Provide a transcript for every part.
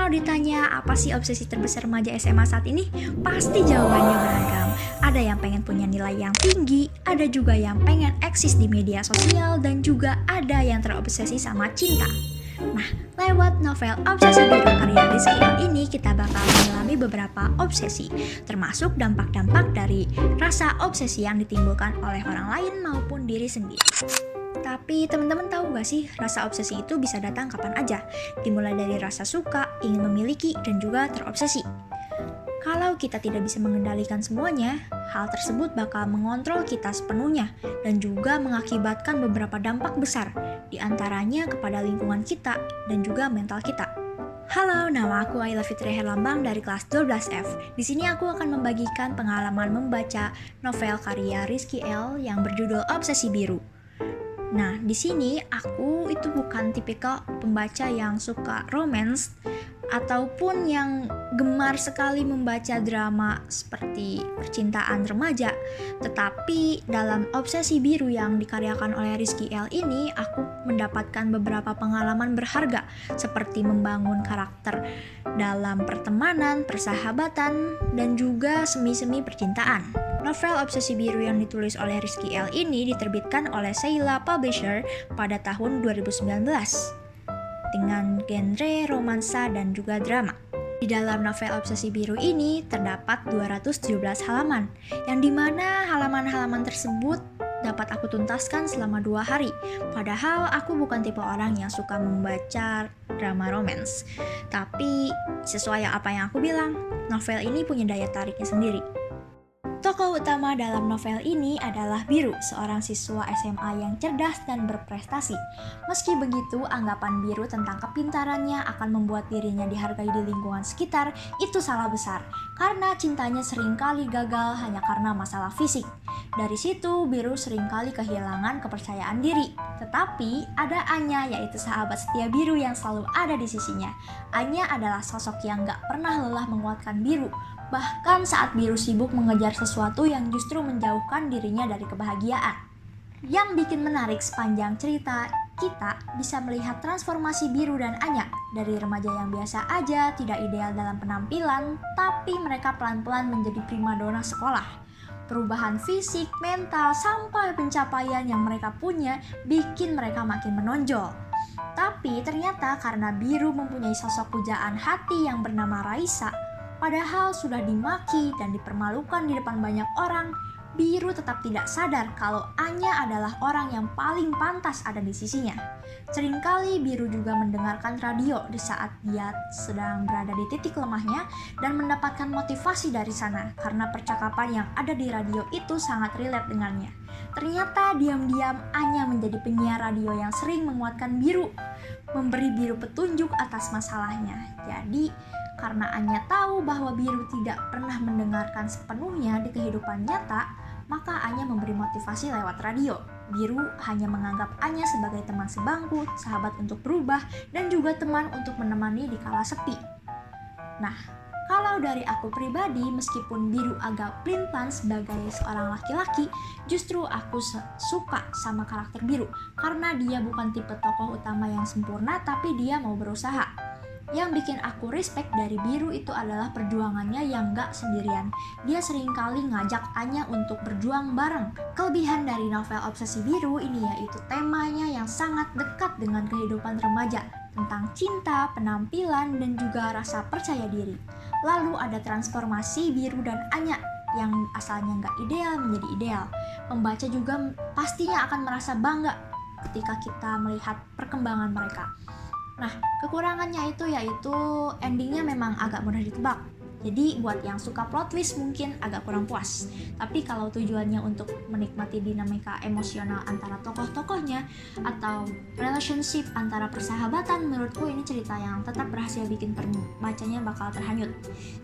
Kalau ditanya apa sih obsesi terbesar remaja SMA saat ini, pasti jawabannya beragam. Ada yang pengen punya nilai yang tinggi, ada juga yang pengen eksis di media sosial, dan juga ada yang terobsesi sama cinta. Nah, lewat novel Obsesi Biru karya Rizky L ini kita bakal mengalami beberapa obsesi, termasuk dampak-dampak dari rasa obsesi yang ditimbulkan oleh orang lain maupun diri sendiri. Tapi teman-teman tahu gak sih, rasa obsesi itu bisa datang kapan aja, dimulai dari rasa suka, ingin memiliki, dan juga terobsesi. Kalau kita tidak bisa mengendalikan semuanya, hal tersebut bakal mengontrol kita sepenuhnya dan juga mengakibatkan beberapa dampak besar, diantaranya kepada lingkungan kita dan juga mental kita. Halo, nama aku Ayla Fitri Herlambang dari kelas 12F. Di sini aku akan membagikan pengalaman membaca novel karya Rizky L yang berjudul Obsesi Biru. Nah, di sini aku itu bukan tipikal pembaca yang suka romance ataupun yang gemar sekali membaca drama seperti percintaan remaja. Tetapi dalam Obsesi Biru yang dikaryakan oleh Rizky L ini, aku mendapatkan beberapa pengalaman berharga seperti membangun karakter dalam pertemanan, persahabatan, dan juga semi-semi percintaan. Novel Obsesi Biru yang ditulis oleh Rizky L ini diterbitkan oleh Sheila Publisher pada tahun 2019 dengan genre romansa dan juga drama. Di dalam novel Obsesi Biru ini terdapat 217 halaman, yang dimana halaman-halaman tersebut dapat aku tuntaskan selama 2 hari. Padahal aku bukan tipe orang yang suka membaca drama romance. Tapi sesuai apa yang aku bilang, novel ini punya daya tariknya sendiri. Tokoh utama dalam novel ini adalah Biru, seorang siswa SMA yang cerdas dan berprestasi. Meski begitu, anggapan Biru tentang kepintarannya akan membuat dirinya dihargai di lingkungan sekitar itu salah besar, karena cintanya seringkali gagal hanya karena masalah fisik. Dari situ, Biru seringkali kehilangan kepercayaan diri. Tetapi, ada Anya, yaitu sahabat setia Biru yang selalu ada di sisinya. Anya adalah sosok yang gak pernah lelah menguatkan Biru, bahkan saat Biru sibuk mengejar sesuatu yang justru menjauhkan dirinya dari kebahagiaan. Yang bikin menarik sepanjang cerita, kita bisa melihat transformasi Biru dan Anya dari remaja yang biasa aja, tidak ideal dalam penampilan, tapi mereka pelan-pelan menjadi primadona sekolah. Perubahan fisik, mental, sampai pencapaian yang mereka punya bikin mereka makin menonjol. Tapi ternyata karena Biru mempunyai sosok pujaan hati yang bernama Raisa, padahal sudah dimaki dan dipermalukan di depan banyak orang, Biru tetap tidak sadar kalau Anya adalah orang yang paling pantas ada di sisinya. Seringkali Biru juga mendengarkan radio di saat dia sedang berada di titik lemahnya dan mendapatkan motivasi dari sana karena percakapan yang ada di radio itu sangat relate dengannya. Ternyata diam-diam Anya menjadi penyiar radio yang sering menguatkan Biru, memberi Biru petunjuk atas masalahnya. Jadi, karena Anya tahu bahwa Biru tidak pernah mendengarkan sepenuhnya di kehidupan nyata, maka Anya memberi motivasi lewat radio. Biru hanya menganggap Anya sebagai teman sebangku, sahabat untuk berubah, dan juga teman untuk menemani di kala sepi. Nah, kalau dari aku pribadi, meskipun Biru agak pelin-pelan sebagai seorang laki-laki, justru aku suka sama karakter Biru, karena dia bukan tipe tokoh utama yang sempurna, tapi dia mau berusaha. Yang bikin aku respect dari Biru itu adalah perjuangannya yang gak sendirian. Dia seringkali ngajak Anya untuk berjuang bareng. Kelebihan dari novel Obsesi Biru ini yaitu temanya yang sangat dekat dengan kehidupan remaja, tentang cinta, penampilan, dan juga rasa percaya diri. Lalu ada transformasi Biru dan Anya yang asalnya gak ideal menjadi ideal. Pembaca juga pastinya akan merasa bangga ketika kita melihat perkembangan mereka. Nah, kekurangannya itu yaitu endingnya memang agak mudah ditebak. Jadi buat yang suka plot twist mungkin agak kurang puas. Tapi kalau tujuannya untuk menikmati dinamika emosional antara tokoh-tokohnya atau relationship antara persahabatan, menurutku ini cerita yang tetap berhasil bikin pembacanya bakal terhanyut.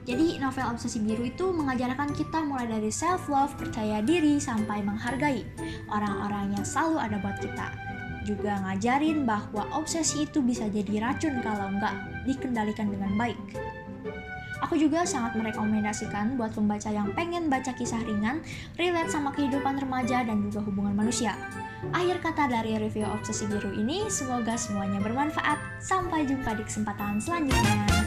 Jadi novel Obsesi Biru itu mengajarkan kita mulai dari self-love, percaya diri, sampai menghargai orang-orang yang selalu ada buat kita. Juga ngajarin bahwa obsesi itu bisa jadi racun kalau nggak dikendalikan dengan baik. Aku juga sangat merekomendasikan buat pembaca yang pengen baca kisah ringan, relate sama kehidupan remaja dan juga hubungan manusia. Akhir kata dari review Obsesi Biru ini, semoga semuanya bermanfaat. Sampai jumpa di kesempatan selanjutnya.